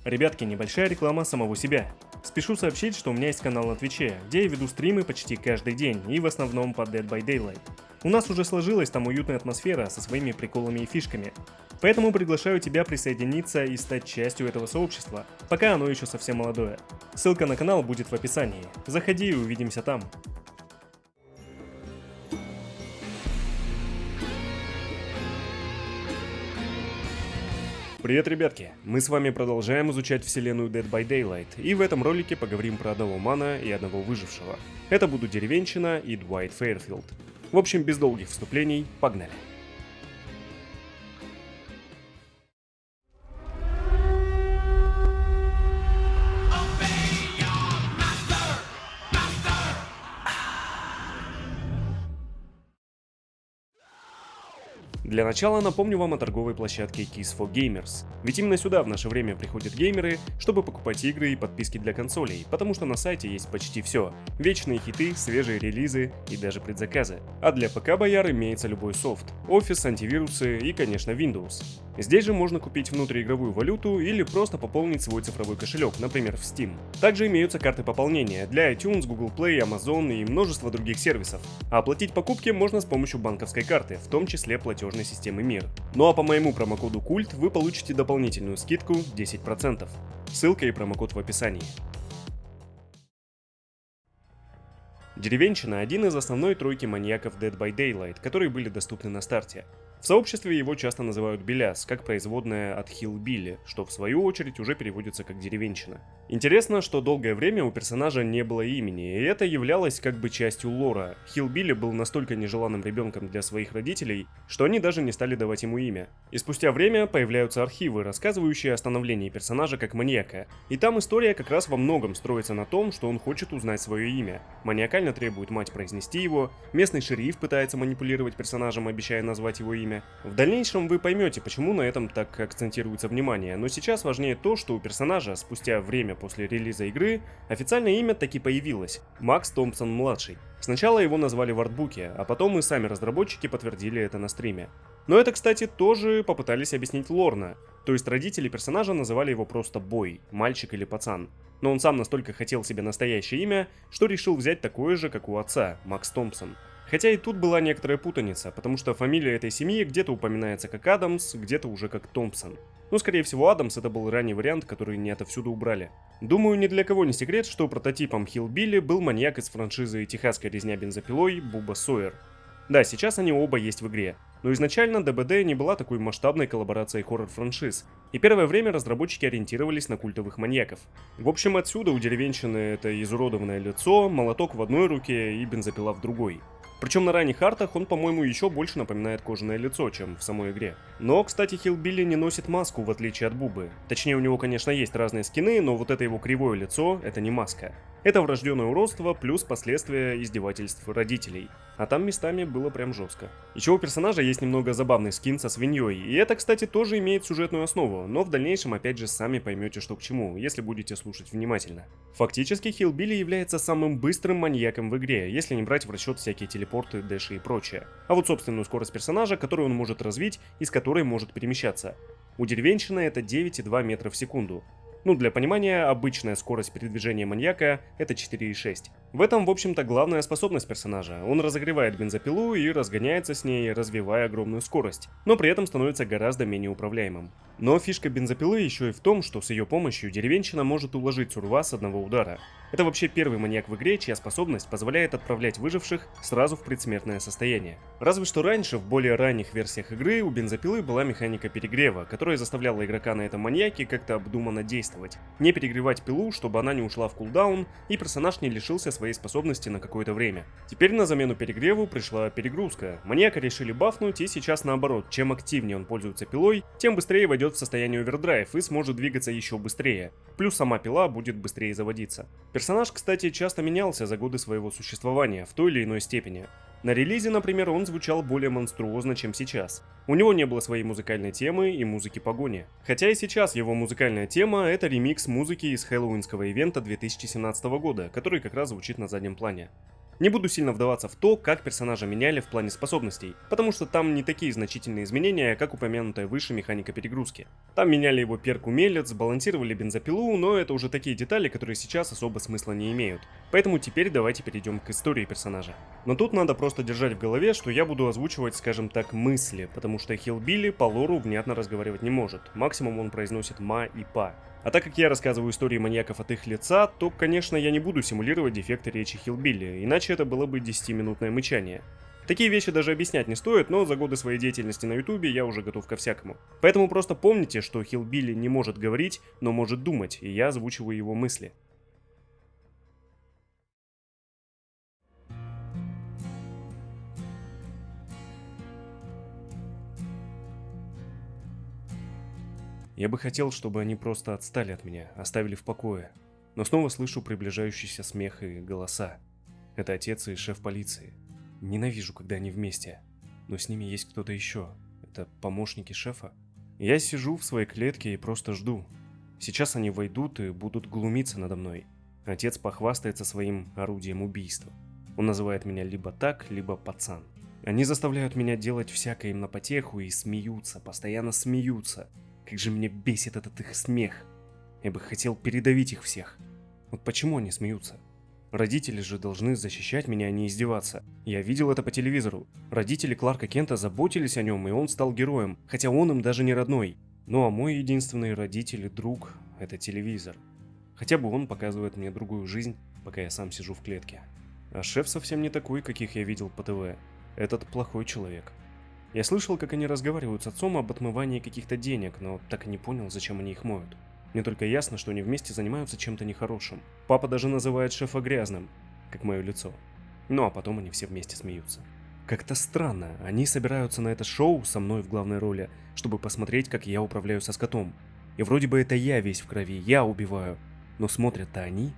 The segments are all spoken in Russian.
Ребятки, небольшая реклама самого себя. Спешу сообщить, что у меня есть канал на Твиче, где я веду стримы почти каждый день, и в основном по Dead by Daylight. У нас уже сложилась там уютная атмосфера со своими приколами и фишками. Поэтому приглашаю тебя присоединиться и стать частью этого сообщества, пока оно еще совсем молодое. Ссылка на канал будет в описании. Заходи и увидимся там. Привет, ребятки! Мы с вами продолжаем изучать вселенную Dead by Daylight, и в этом ролике поговорим про одного мана и одного выжившего. Это будут Деревенщина и Дуайт Фейрфилд. В общем, без долгих вступлений, погнали! Для начала напомню вам о торговой площадке Keys for Gamers. Ведь именно сюда в наше время приходят геймеры, чтобы покупать игры и подписки для консолей, потому что на сайте есть почти все. Вечные хиты, свежие релизы и даже предзаказы. А для ПК-бояр имеется любой софт, офис, антивирусы и, конечно, Windows. Здесь же можно купить внутриигровую валюту или просто пополнить свой цифровой кошелек, например в Steam. Также имеются карты пополнения для iTunes, Google Play, Amazon и множество других сервисов. А оплатить покупки можно с помощью банковской карты, в том числе платежной системы МИР. Ну а по моему промокоду KULT вы получите дополнительную скидку 10%. Ссылка и промокод в описании. Деревенщина – один из основной тройки маньяков Dead by Daylight, которые были доступны на старте. В сообществе его часто называют Беляс, как производная от Hillbilly, что в свою очередь уже переводится как деревенщина. Интересно, что долгое время у персонажа не было имени, и это являлось как бы частью лора. Hillbilly был настолько нежеланным ребенком для своих родителей, что они даже не стали давать ему имя. И спустя время появляются архивы, рассказывающие о становлении персонажа как маньяка. И там история как раз во многом строится на том, что он хочет узнать свое имя. Маниакально требует мать произнести его, местный шериф пытается манипулировать персонажем, обещая назвать его имя. В дальнейшем вы поймете, почему на этом так акцентируется внимание, но сейчас важнее то, что у персонажа спустя время после релиза игры официальное имя таки появилось – Макс Томпсон-младший. Сначала его назвали в артбуке, а потом и сами разработчики подтвердили это на стриме. Но это, кстати, тоже попытались объяснить лорно, то есть родители персонажа называли его просто Бой, мальчик или пацан. Но он сам настолько хотел себе настоящее имя, что решил взять такое же, как у отца, Макс Томпсон. Хотя и тут была некоторая путаница, потому что фамилия этой семьи где-то упоминается как Адамс, где-то уже как Томпсон. Но скорее всего Адамс это был ранний вариант, который не отовсюду убрали. Думаю, ни для кого не секрет, что прототипом Hillbilly был маньяк из франшизы «Техасская резня бензопилой» Буба Сойер. Да, сейчас они оба есть в игре, но изначально ДБД не была такой масштабной коллаборацией хоррор-франшиз, и первое время разработчики ориентировались на культовых маньяков. В общем, отсюда у деревенщины это изуродованное лицо, молоток в одной руке и бензопила в другой. Причем на ранних артах он, по-моему, еще больше напоминает кожаное лицо, чем в самой игре. Но, кстати, Hillbilly не носит маску, в отличие от Бубы. Точнее, у него, конечно, есть разные скины, но вот это его кривое лицо – это не маска. Это врожденное уродство плюс последствия издевательств родителей. А там местами было прям жестко. Еще у персонажа есть немного забавный скин со свиньей, и это, кстати, тоже имеет сюжетную основу, но в дальнейшем опять же сами поймете, что к чему, если будете слушать внимательно. Фактически, Hillbilly является самым быстрым маньяком в игре, если не брать в расчет всякие телепорты, дэши и прочее. А вот собственную скорость персонажа, которую он может развить и с которой может перемещаться. У деревенщины это 9,2 метра в секунду. Ну, для понимания, обычная скорость передвижения маньяка – это 4,6. В этом, в общем-то, главная способность персонажа. Он разогревает бензопилу и разгоняется с ней, развивая огромную скорость, но при этом становится гораздо менее управляемым. Но фишка бензопилы еще и в том, что с ее помощью деревенщина может уложить сурва с одного удара. Это вообще первый маньяк в игре, чья способность позволяет отправлять выживших сразу в предсмертное состояние. Разве что раньше, в более ранних версиях игры, у бензопилы была механика перегрева, которая заставляла игрока на этом маньяке как-то обдуманно действовать. Не перегревать пилу, чтобы она не ушла в кулдаун, и персонаж не лишился своей способности на какое-то время. Теперь на замену перегреву пришла перегрузка. Маньяка решили бафнуть, и сейчас наоборот, чем активнее он пользуется пилой, тем быстрее войдет в состояние овердрайв и сможет двигаться еще быстрее. Плюс сама пила будет быстрее заводиться. Персонаж, кстати, часто менялся за годы своего существования, в той или иной степени. На релизе, например, он звучал более монструозно, чем сейчас. У него не было своей музыкальной темы и музыки погони. Хотя и сейчас его музыкальная тема – это ремикс музыки из хэллоуинского ивента 2017 года, который как раз звучит на заднем плане. Не буду сильно вдаваться в то, как персонажа меняли в плане способностей, потому что там не такие значительные изменения, как упомянутая выше механика перегрузки. Там меняли его перк-умелец, балансировали бензопилу, но это уже такие детали, которые сейчас особо смысла не имеют. Поэтому теперь давайте перейдем к истории персонажа. Но тут надо просто держать в голове, что я буду озвучивать, скажем так, мысли, потому что Хиллбилли по лору внятно разговаривать не может, максимум он произносит ма и па. А так как я рассказываю истории маньяков от их лица, то, конечно, я не буду симулировать дефекты речи Хиллбилли, иначе это было бы 10-минутное мычание. Такие вещи даже объяснять не стоит, но за годы своей деятельности на ютубе я уже готов ко всякому. Поэтому просто помните, что Хиллбилли не может говорить, но может думать, и я озвучиваю его мысли. Я бы хотел, чтобы они просто отстали от меня, оставили в покое. Но снова слышу приближающийся смех и голоса. Это отец и шеф полиции. Ненавижу, когда они вместе. Но с ними есть кто-то еще. Это помощники шефа. Я сижу в своей клетке и просто жду. Сейчас они войдут и будут глумиться надо мной. Отец похвастается своим орудием убийства. Он называет меня либо так, либо пацан. Они заставляют меня делать всякое им на потеху и смеются, постоянно смеются. Как же меня бесит этот их смех. Я бы хотел передавить их всех. Вот почему они смеются? Родители же должны защищать меня, а не издеваться. Я видел это по телевизору. Родители Кларка Кента заботились о нем, и он стал героем, хотя он им даже не родной. Ну а мой единственный родитель и друг – это телевизор. Хотя бы он показывает мне другую жизнь, пока я сам сижу в клетке. А шеф совсем не такой, каких я видел по ТВ. Этот плохой человек. Я слышал, как они разговаривают с отцом об отмывании каких-то денег, но так и не понял, зачем они их моют. Мне только ясно, что они вместе занимаются чем-то нехорошим. Папа даже называет шефа грязным, как мое лицо. Ну а потом они все вместе смеются. Как-то странно, они собираются на это шоу со мной в главной роли, чтобы посмотреть, как я управляю со скотом. И вроде бы это я весь в крови, я убиваю. Но смотрят-то они.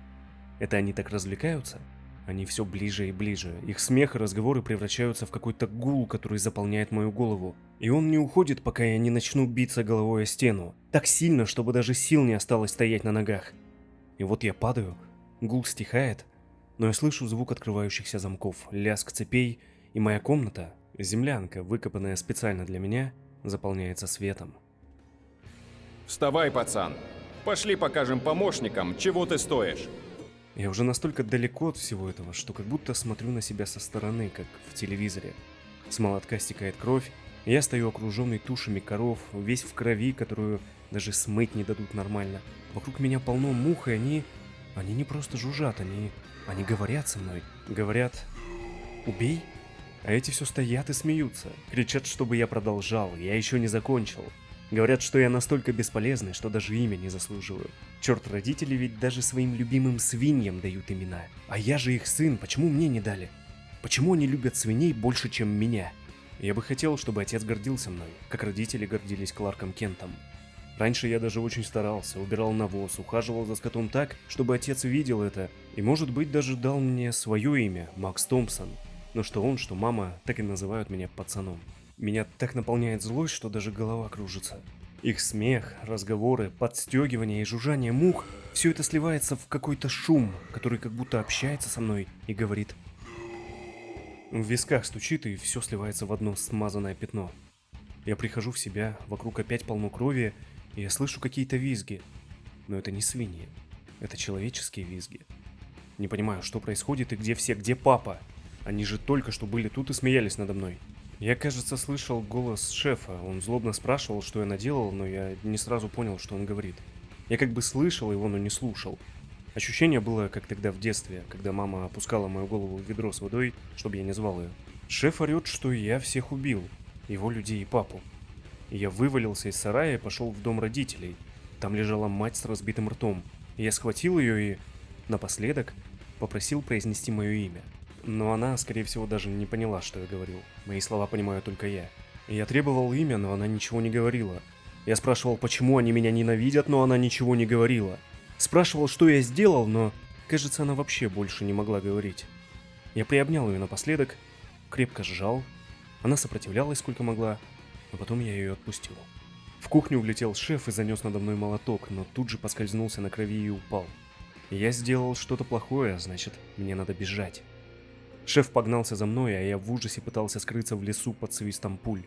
Это они так развлекаются? Они все ближе и ближе. Их смех и разговоры превращаются в какой-то гул, который заполняет мою голову. И он не уходит, пока я не начну биться головой о стену. Так сильно, чтобы даже сил не осталось стоять на ногах. И вот я падаю, гул стихает, но я слышу звук открывающихся замков, лязг цепей, и моя комната, землянка, выкопанная специально для меня, заполняется светом. Вставай, пацан. Пошли покажем помощникам, чего ты стоишь. Я уже настолько далеко от всего этого, что как будто смотрю на себя со стороны, как в телевизоре. С молотка стекает кровь, и я стою окруженный тушами коров, весь в крови, которую даже смыть не дадут нормально. Вокруг меня полно мух, и они не просто жужжат, они говорят со мной. Говорят: «Убей?» А эти все стоят и смеются, кричат, чтобы я продолжал, я еще не закончил. Говорят, что я настолько бесполезный, что даже имя не заслуживаю. Черт, родители ведь даже своим любимым свиньям дают имена. А я же их сын, почему мне не дали? Почему они любят свиней больше, чем меня? Я бы хотел, чтобы отец гордился мной, как родители гордились Кларком Кентом. Раньше я даже очень старался, убирал навоз, ухаживал за скотом так, чтобы отец видел это, и, может быть, даже дал мне свое имя, Макс Томпсон. Но что он, что мама так и называют меня пацаном. Меня так наполняет злость, что даже голова кружится. Их смех, разговоры, подстегивание и жужжание мух – все это сливается в какой-то шум, который как будто общается со мной и говорит. В висках стучит, и все сливается в одно смазанное пятно. Я прихожу в себя, вокруг опять полно крови, и я слышу какие-то визги. Но это не свиньи, это человеческие визги. Не понимаю, что происходит и где все, где папа? Они же только что были тут и смеялись надо мной. Я, кажется, слышал голос шефа. Он злобно спрашивал, что я наделал, но я не сразу понял, что он говорит. Я как бы слышал его, но не слушал. Ощущение было, как тогда в детстве, когда мама опускала мою голову в ведро с водой, чтобы я не звал ее. Шеф орет, что я всех убил, его людей и папу. И я вывалился из сарая и пошел в дом родителей. Там лежала мать с разбитым ртом. И я схватил ее и, напоследок, попросил произнести мое имя. Но она, скорее всего, даже не поняла, что я говорил. Мои слова понимаю только я. Я требовал имя, но она ничего не говорила. Я спрашивал, почему они меня ненавидят, но она ничего не говорила. Спрашивал, что я сделал, но, кажется, она вообще больше не могла говорить. Я приобнял ее напоследок, крепко сжал. Она сопротивлялась сколько могла, а потом я ее отпустил. В кухню влетел шеф и занес надо мной молоток, но тут же поскользнулся на крови и упал. Я сделал что-то плохое, значит, мне надо бежать. Шеф погнался за мной, а я в ужасе пытался скрыться в лесу под свистом пуль.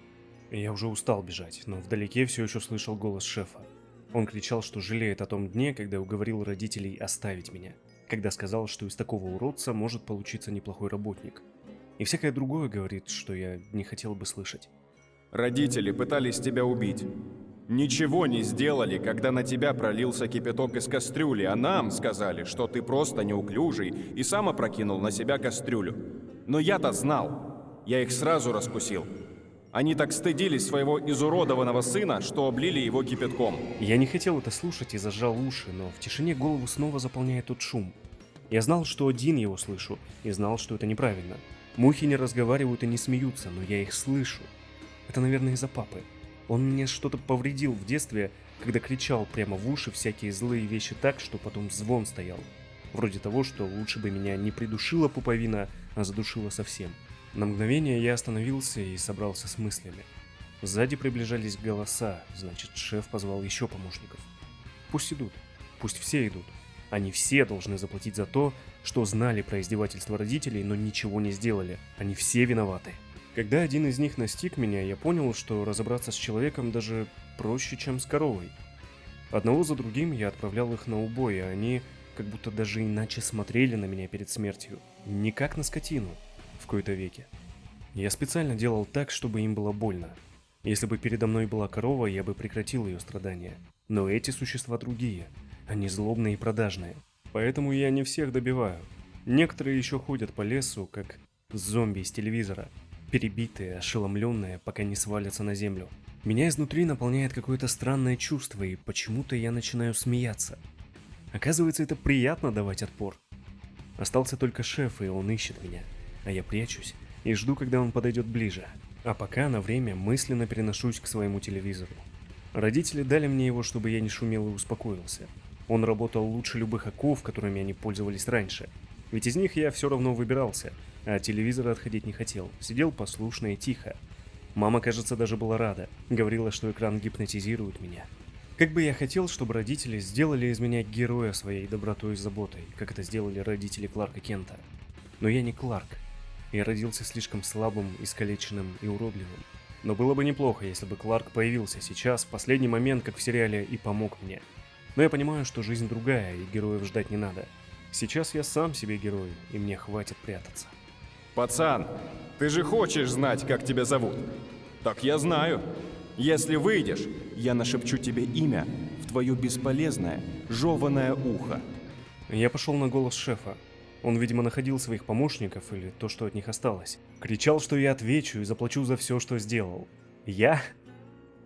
Я уже устал бежать, но вдалеке все еще слышал голос шефа. Он кричал, что жалеет о том дне, когда уговорил родителей оставить меня, когда сказал, что из такого уродца может получиться неплохой работник. И всякое другое говорит, что я не хотел бы слышать. Родители пытались тебя убить. Ничего не сделали, когда на тебя пролился кипяток из кастрюли, а нам сказали, что ты просто неуклюжий и сам опрокинул на себя кастрюлю. Но я-то знал. Я их сразу раскусил. Они так стыдились своего изуродованного сына, что облили его кипятком. Я не хотел это слушать и зажал уши, но в тишине голову снова заполняет тот шум. Я знал, что один его слышу, и знал, что это неправильно. Мухи не разговаривают и не смеются, но я их слышу. Это, наверное, из-за папы. Он мне что-то повредил в детстве, когда кричал прямо в уши всякие злые вещи так, что потом звон стоял. Вроде того, что лучше бы меня не придушила пуповина, а задушила совсем. На мгновение я остановился и собрался с мыслями. Сзади приближались голоса, значит, шеф позвал еще помощников. Пусть идут, пусть все идут. Они все должны заплатить за то, что знали про издевательство родителей, но ничего не сделали. Они все виноваты. Когда один из них настиг меня, я понял, что разобраться с человеком даже проще, чем с коровой. Одного за другим я отправлял их на убой, а они как будто даже иначе смотрели на меня перед смертью. Не как на скотину, в кои-то веке. Я специально делал так, чтобы им было больно. Если бы передо мной была корова, я бы прекратил ее страдания. Но эти существа другие. Они злобные и продажные. Поэтому я не всех добиваю. Некоторые еще ходят по лесу, как зомби из телевизора. Перебитые, ошеломленные, пока не свалятся на землю. Меня изнутри наполняет какое-то странное чувство, и почему-то я начинаю смеяться. Оказывается, это приятно давать отпор. Остался только шеф, и он ищет меня. А я прячусь и жду, когда он подойдет ближе. А пока на время мысленно переношусь к своему телевизору. Родители дали мне его, чтобы я не шумел и успокоился. Он работал лучше любых оков, которыми они пользовались раньше. Ведь из них я все равно выбирался, а от телевизора отходить не хотел. Сидел послушно и тихо. Мама, кажется, даже была рада. Говорила, что экран гипнотизирует меня. Как бы я хотел, чтобы родители сделали из меня героя своей добротой и заботой, как это сделали родители Кларка Кента. Но я не Кларк. Я родился слишком слабым, искалеченным и уродливым. Но было бы неплохо, если бы Кларк появился сейчас, в последний момент, как в сериале, и помог мне. Но я понимаю, что жизнь другая, и героев ждать не надо. Сейчас я сам себе герой, и мне хватит прятаться. Пацан, ты же хочешь знать, как тебя зовут? Так я знаю. Если выйдешь, я нашепчу тебе имя в твое бесполезное, жеваное ухо. Я пошел на голос шефа. Он, видимо, находил своих помощников или то, что от них осталось. Кричал, что я отвечу и заплачу за все, что сделал. Я?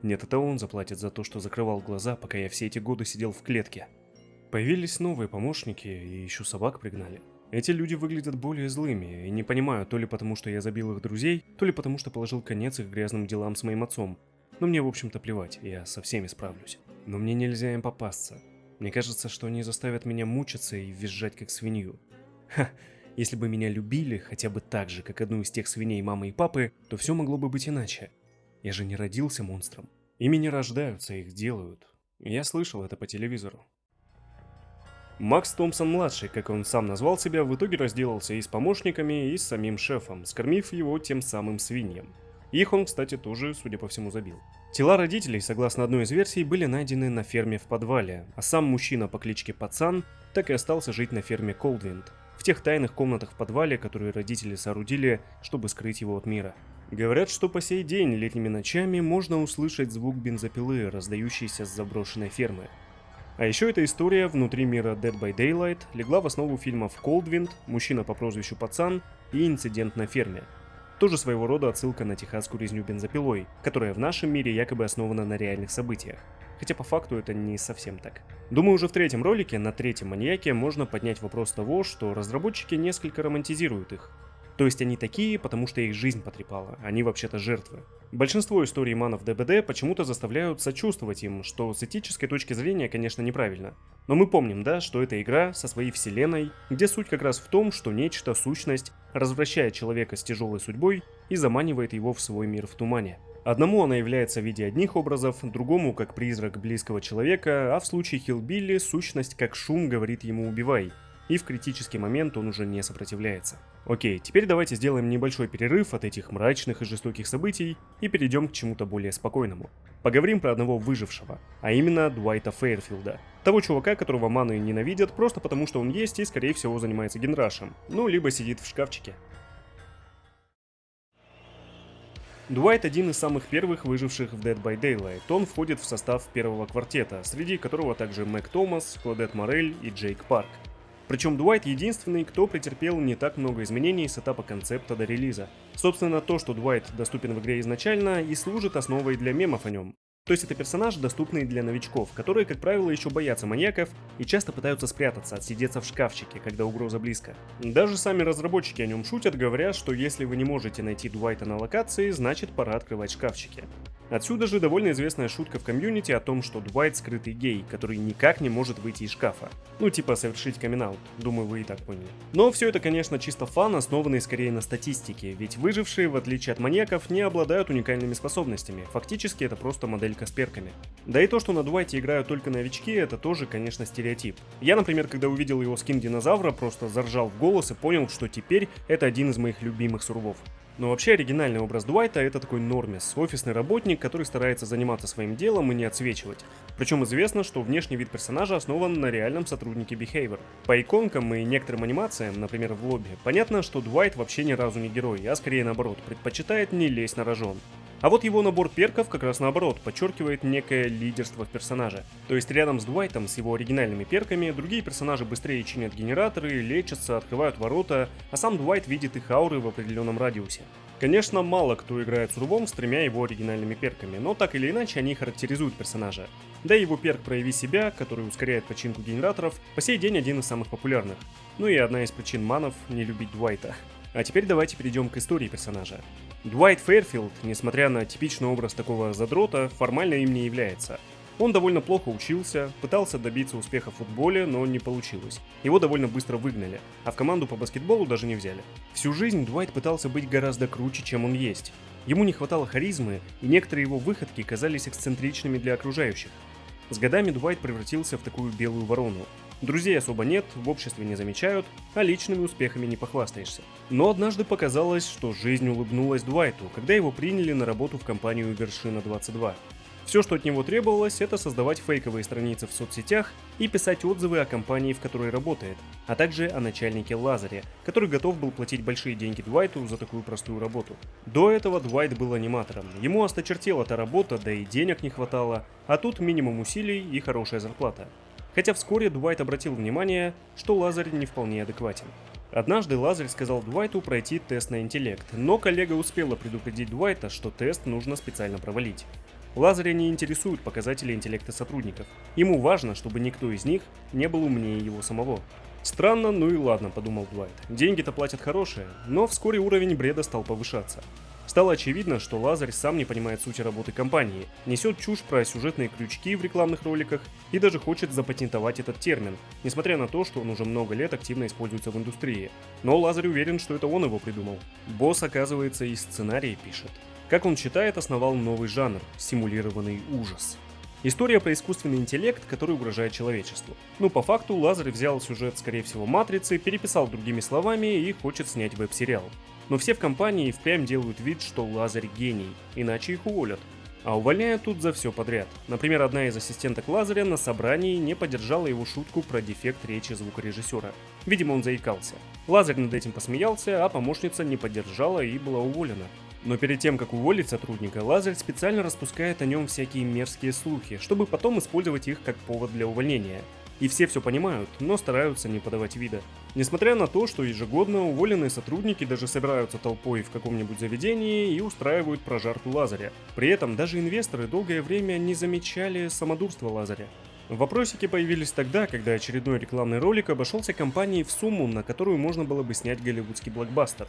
Нет, это он заплатит за то, что закрывал глаза, пока я все эти годы сидел в клетке. Появились новые помощники, и еще собак пригнали. Эти люди выглядят более злыми, и не понимаю, то ли потому, что я забил их друзей, то ли потому, что положил конец их грязным делам с моим отцом. Но мне, в общем-то, плевать, я со всеми справлюсь. Но мне нельзя им попасться. Мне кажется, что они заставят меня мучиться и визжать как свинью. Ха, если бы меня любили хотя бы так же, как одну из тех свиней мамы и папы, то все могло бы быть иначе. Я же не родился монстром. Ими не рождаются, их делают. Я слышал это по телевизору. Макс Томпсон-младший, как он сам назвал себя, в итоге разделался и с помощниками, и с самим шефом, скормив его тем самым свиньям. Их он, кстати, тоже, судя по всему, забил. Тела родителей, согласно одной из версий, были найдены на ферме в подвале, а сам мужчина по кличке Пацан так и остался жить на ферме Колдвинд, в тех тайных комнатах в подвале, которые родители соорудили, чтобы скрыть его от мира. Говорят, что по сей день летними ночами можно услышать звук бензопилы, раздающийся с заброшенной фермы. А еще эта история внутри мира Dead by Daylight легла в основу фильмов Coldwind, Мужчина по прозвищу Пацан и Инцидент на ферме. Тоже своего рода отсылка на техасскую резню бензопилой, которая в нашем мире якобы основана на реальных событиях. Хотя по факту это не совсем так. Думаю, уже в третьем ролике, на третьем маньяке, можно поднять вопрос того, что разработчики несколько романтизируют их. То есть они такие, потому что их жизнь потрепала, они вообще-то жертвы. Большинство историй манов ДБД почему-то заставляют сочувствовать им, что с этической точки зрения, конечно, неправильно. Но мы помним, да, что это игра со своей вселенной, где суть как раз в том, что нечто, сущность, развращает человека с тяжелой судьбой и заманивает его в свой мир в тумане. Одному она является в виде одних образов, другому как призрак близкого человека, а в случае Хиллбилли сущность как шум говорит ему «убивай». и в критический момент он уже не сопротивляется. Окей, теперь давайте сделаем небольшой перерыв от этих мрачных и жестоких событий и перейдем к чему-то более спокойному. Поговорим про одного выжившего, а именно Дуайта Фейрфилда. Того чувака, которого маны ненавидят просто потому, что он есть и, скорее всего, занимается генрашем. Ну, либо сидит в шкафчике. Дуайт один из самых первых выживших в Dead by Daylight. Он входит в состав первого квартета, среди которого также Мэг Томас, Клодет Морель и Джейк Парк. Причем Дуайт единственный, кто претерпел не так много изменений с этапа концепта до релиза. Собственно, то, что Дуайт доступен в игре изначально, и служит основой для мемов о нем. То есть это персонаж, доступный для новичков, которые, как правило, еще боятся маньяков и часто пытаются спрятаться, отсидеться в шкафчике, когда угроза близко. Даже сами разработчики о нем шутят, говоря, что если вы не можете найти Дуайта на локации, значит пора открывать шкафчики. Отсюда же довольно известная шутка в комьюнити о том, что Дуайт скрытый гей, который никак не может выйти из шкафа. Ну типа совершить камин-аут, думаю, вы и так поняли. Но все это, конечно, чисто фан, основанный скорее на статистике, ведь выжившие, в отличие от маньяков, не обладают уникальными способностями, фактически это просто моделька с перками. Да и то, что на Дуайте играют только новички, это тоже, конечно, стереотип. Я, например, когда увидел его скин динозавра, просто заржал в голос и понял, что теперь это один из моих любимых сурвов. Но вообще оригинальный образ Дуайта — это такой нормис, офисный работник, который старается заниматься своим делом и не отсвечивать. Причем известно, что внешний вид персонажа основан на реальном сотруднике Behavior. По иконкам и некоторым анимациям, например в лобби, понятно, что Дуайт вообще ни разу не герой, а скорее наоборот, предпочитает не лезть на рожон. А вот его набор перков как раз наоборот, подчеркивает некое лидерство в персонаже. То есть рядом с Дуайтом, с его оригинальными перками, другие персонажи быстрее чинят генераторы, лечатся, открывают ворота, а сам Дуайт видит их ауры в определенном радиусе. Конечно, мало кто играет с Урвом с тремя его оригинальными перками, но так или иначе они характеризуют персонажа. Да и его перк «Прояви себя», который ускоряет починку генераторов, по сей день один из самых популярных. Ну и одна из причин манов не любить Дуайта. А теперь давайте перейдем к истории персонажа. Дуайт Фейрфилд, несмотря на типичный образ такого задрота, формально им не является. Он довольно плохо учился, пытался добиться успеха в футболе, но не получилось. Его довольно быстро выгнали, а в команду по баскетболу даже не взяли. Всю жизнь Дуайт пытался быть гораздо круче, чем он есть. Ему не хватало харизмы, и некоторые его выходки казались эксцентричными для окружающих. С годами Дуайт превратился в такую белую ворону. Друзей особо нет, в обществе не замечают, а личными успехами не похвастаешься. Но однажды показалось, что жизнь улыбнулась Дуайту, когда его приняли на работу в компанию Вершина 22. Все, что от него требовалось, это создавать фейковые страницы в соцсетях и писать отзывы о компании, в которой работает, а также о начальнике Лазаре, который готов был платить большие деньги Дуайту за такую простую работу. До этого Дуайт был аниматором, ему осточертела та работа, да и денег не хватало, а тут минимум усилий и хорошая зарплата. Хотя вскоре Дуайт обратил внимание, что Лазарь не вполне адекватен. Однажды Лазарь сказал Дуайту пройти тест на интеллект, но коллега успела предупредить Дуайта, что тест нужно специально провалить. Лазаря не интересуют показатели интеллекта сотрудников. Ему важно, чтобы никто из них не был умнее его самого. Странно, ну и ладно, подумал Дуайт. Деньги-то платят хорошие, но вскоре уровень бреда стал повышаться. Стало очевидно, что Лазарь сам не понимает сути работы компании, несет чушь про сюжетные крючки в рекламных роликах и даже хочет запатентовать этот термин, несмотря на то, что он уже много лет активно используется в индустрии. Но Лазарь уверен, что это он его придумал. Босс, оказывается, и сценарий пишет. Как он считает, основал новый жанр – симулированный ужас. История про искусственный интеллект, который угрожает человечеству. Ну, по факту, Лазарь взял сюжет, скорее всего, «Матрицы», переписал другими словами и хочет снять веб-сериал. Но все в компании впрямь делают вид, что Лазарь гений, иначе их уволят. А увольняют тут за все подряд. Например, одна из ассистенток Лазаря на собрании не поддержала его шутку про дефект речи звукорежиссера. Видимо, он заикался. Лазарь над этим посмеялся, а помощница не поддержала и была уволена. Но перед тем, как уволить сотрудника, Лазарь специально распускает о нем всякие мерзкие слухи, чтобы потом использовать их как повод для увольнения. И все понимают, но стараются не подавать вида. Несмотря на то, что ежегодно уволенные сотрудники даже собираются толпой в каком-нибудь заведении и устраивают прожарку Лазаря. При этом даже инвесторы долгое время не замечали самодурства Лазаря. Вопросики появились тогда, когда очередной рекламный ролик обошелся компанией в сумму, на которую можно было бы снять голливудский блокбастер.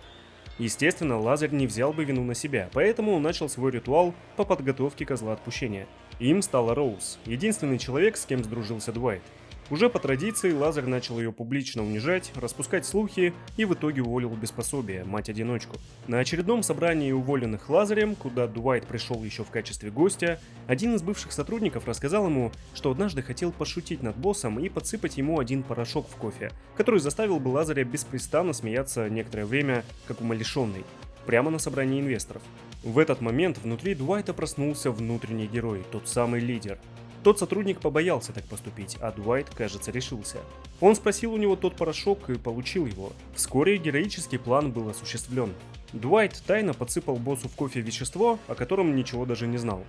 Естественно, Лазарь не взял бы вину на себя, поэтому он начал свой ритуал по подготовке козла отпущения. Им стала Роуз, единственный человек, с кем сдружился Дуайт. Уже по традиции Лазарь начал ее публично унижать, распускать слухи и в итоге уволил без пособия, мать-одиночку. На очередном собрании уволенных Лазарем, куда Дуайт пришел еще в качестве гостя, один из бывших сотрудников рассказал ему, что однажды хотел пошутить над боссом и подсыпать ему один порошок в кофе, который заставил бы Лазаря беспрестанно смеяться некоторое время, как умалишенный, прямо на собрании инвесторов. В этот момент внутри Дуайта проснулся внутренний герой, тот самый лидер. Тот сотрудник побоялся так поступить, а Дуайт, кажется, решился. Он спросил у него тот порошок и получил его. Вскоре героический план был осуществлен. Дуайт тайно подсыпал боссу в кофе вещество, о котором ничего даже не знал.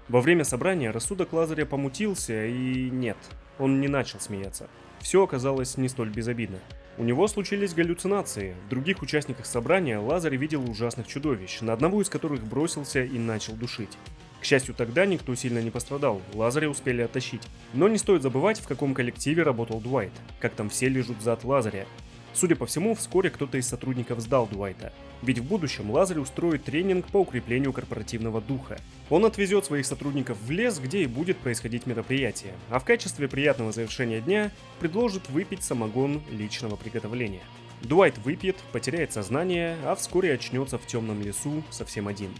Во время собрания рассудок Лазаря помутился, и нет, он не начал смеяться. Все оказалось не столь безобидно. У него случились галлюцинации. В других участниках собрания Лазарь видел ужасных чудовищ, на одного из которых бросился и начал душить. К счастью, тогда никто сильно не пострадал, Лазаря успели оттащить. Но не стоит забывать, в каком коллективе работал Дуайт, как там все лежат зад Лазаря. Судя по всему, вскоре кто-то из сотрудников сдал Дуайта. Ведь в будущем Лазарь устроит тренинг по укреплению корпоративного духа. Он отвезет своих сотрудников в лес, где и будет происходить мероприятие, а в качестве приятного завершения дня предложит выпить самогон личного приготовления. Дуайт выпьет, потеряет сознание, а вскоре очнется в темном лесу совсем один.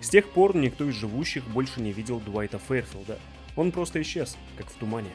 С тех пор никто из живущих больше не видел Дуайта Фейрфилда. Он просто исчез, как в тумане.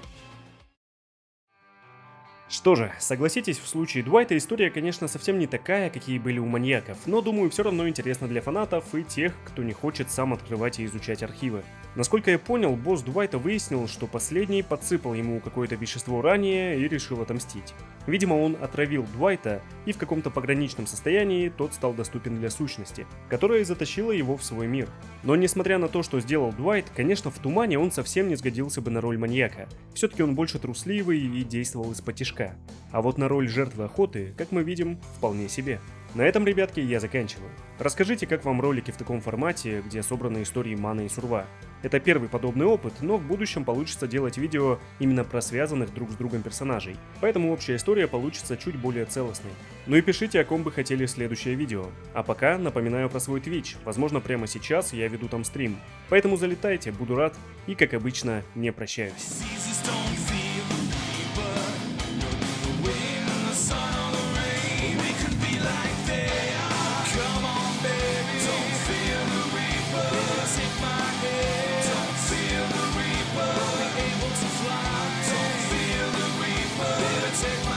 Что же, согласитесь, в случае Дуайта история, конечно, совсем не такая, какие были у маньяков, но, думаю, все равно интересно для фанатов и тех, кто не хочет сам открывать и изучать архивы. Насколько я понял, босс Дуайта выяснил, что последний подсыпал ему какое-то вещество ранее и решил отомстить. Видимо, он отравил Дуайта, и в каком-то пограничном состоянии тот стал доступен для сущности, которая затащила его в свой мир. Но несмотря на то, что сделал Дуайт, конечно, в тумане он совсем не сгодился бы на роль маньяка. Все-таки он больше трусливый и действовал из-под тишка. А вот на роль жертвы охоты, как мы видим, вполне себе. На этом, ребятки, я заканчиваю. Расскажите, как вам ролики в таком формате, где собраны истории Мана и Сурва. Это первый подобный опыт, но в будущем получится делать видео именно про связанных друг с другом персонажей, поэтому общая история получится чуть более целостной. Ну и пишите, о ком бы хотели следующее видео. А пока напоминаю про свой Twitch, возможно прямо сейчас я веду там стрим. Поэтому залетайте, буду рад и, как обычно, не прощаюсь. Take my